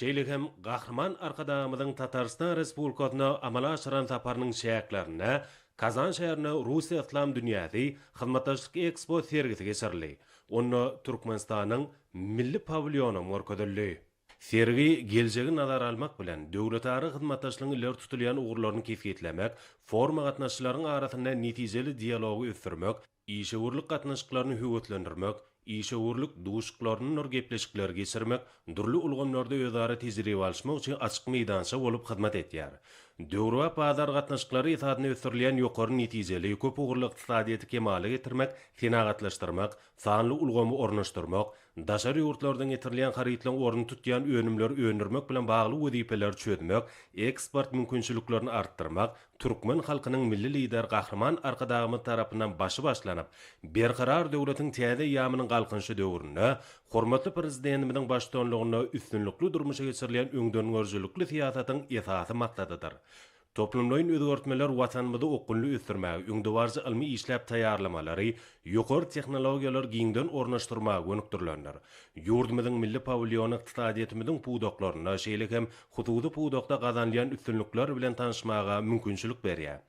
Şeylikim Qahraman arkadağımızın Tatarstan Respublikasına amala aşıran saparının şäklerine Kazan şäherine Rusiya İslam Dünyasy Hyzmatdaşlyk Expo sergisi geçirildi. Onu Türkmenistan'ın milli pavilyonu morködüldi. Sergi geljegi nazar almak bilen döwletary hyzmatdaşlygyny iler tutulýan ugurlaryny kefiýetlemek, forma gatnaşçylaryň arasynda netijeli dialogy ösdürmek, işewurlyk gatnaşyklaryny höwetlendirmek, işewurlyk duşuklaryny nur gepleşikler geçirmek, durly ulgamlarda özara tejribe alşmak üçin açyk meýdança bolup hyzmat etýär. Döwra bazar gatnaşyklary ýetadyny ösdürilýän ýokary netijeli köp ugurly ykdysadyýety kemale getirmek, tenagatlaşdyrmak, sanly ulgamy ornaşdyrmak, daşary ýurtlardan getirilýän harytlaryň orny tutýan önümleri öndürmek bilen bagly wezipeler çözmek, eksport mümkinçiliklerini arttırmak, Türkmen halkynyň milli lider Qahraman arkadağymyz tarapyndan başı başlanyp, berqarar döwletiň täze ýamynyň galkynşy döwründe, hormatly prezidentimiziň başçylygyna üstünlikli durmuşa geçirilýän öňden görjülükli siýasatyň esasy maksadydyr. Toplumlaryň özgörtmeler watanymyzda okunly ösdürmäge, öňdewarjy ilmi işläp taýýarlamalary, ýokary tehnologiýalar giňden ornaşdyrmaga gönükdirlenler. Ýurdumyzyň milli pavilyony ykdysadyýetimiziň puwdoklaryna, şeýle hem hususy puwdokda gazanýan üstünlikler bilen tanışmaga mümkinçilik berýär.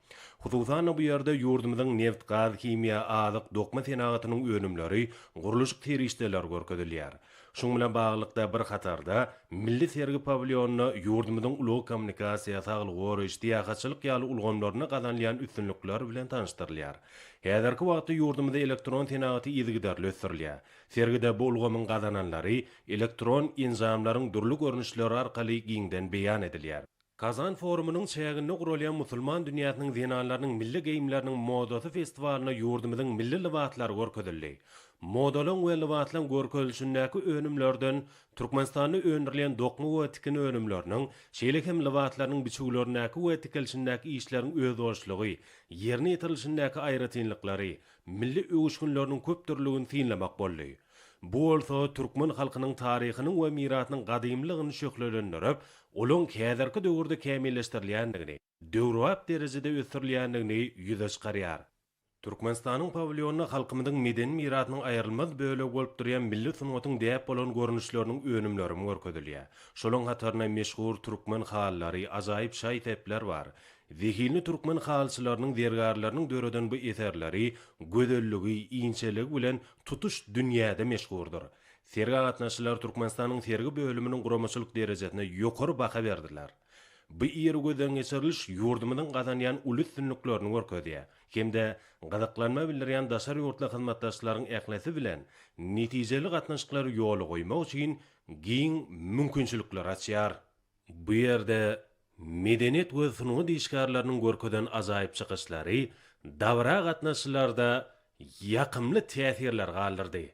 Hususan bu ýerde ýurdumyzyň neft, gaz, kimia, azyk, dokma senagatynyň önümleri, guruluş terişdeler görkezilýär. Şoň bilen baglykda bir hatarda milli sergi pavilyonyna ýurdumyzyň uly kommunikasiýa, saglyk goruş, diýagatçylyk ýaly ulgamlaryna gazanýan üstünlikler bilen tanışdyrylýar. Häzirki wagtda ýurdumyzda elektron senagaty ýygydarly ösdürilýär. Sergide bu ulgamyň gazananlary elektron enzamlaryň durly görnüşleri arkaly giňden beýan edilýär. Kazan forumunyň şäherinde gurulýan musulman dünýäsiniň zenanlarynyň milli geyimleriniň modasy festiwalyna ýurdumyzyň milli libaslary görkezildi. Modalyň we libaslaryň görkezilişindäki önümlerden Türkmenistanda öndürilen dokma we tikin önümleriniň, şeýle hem libaslarynyň biçiwlerindäki we tikilişindäki işleriň öz boşlugy, ýerine ýetirilişindäki aýratynlyklary, milli öwüşgünleriniň köp türlügini synlamak boldy. Bu bolsa Türkmen halkynyň taryhynyň we mirasynyň gadymlygyny şöhletlendirip, olaň häzirki döwürde kämilleşdirilýändigini, döwrap derejede ösdürilýändigini ýüze çykarýar. Türkmenistanyň pavilyonyna halkymyzyň medeni mirasynyň aýrylmaz bölegi bolup durýan milli sunuwatyň däp bolan görnüşleriniň önümleri görkezilýär. Şolaň hatarına meşhur türkmen hallary, ajaýyp şaýtepler bar. Zihini türkmen halçylarynyň dergarlarynyň döreden bu eserleri gödelligi, iňçeligi bilen tutuş dünýäde meşhurdur. Sergi gatnaşçylar Türkmenistanyň sergi bölüminiň guramaçylyk derejesine ýokary baha berdiler. Bu ýeri gözden geçiriliş ýurdumyzyň gazanýan uly üstünliklerini görkezýär. Hemde gazaklanma bildirýän daşary ýurtly hyzmatdaşlaryň ählesi bilen netijeli gatnaşyklary ýoly goýmak üçin giň mümkinçilikler açýar. Bu ýerde medeniyet we sunuwy diýişgarlarynyň görkezden ajaýyp çykyşlary dawra gatnaşçylarda ýakymly täsirler galdyrdy.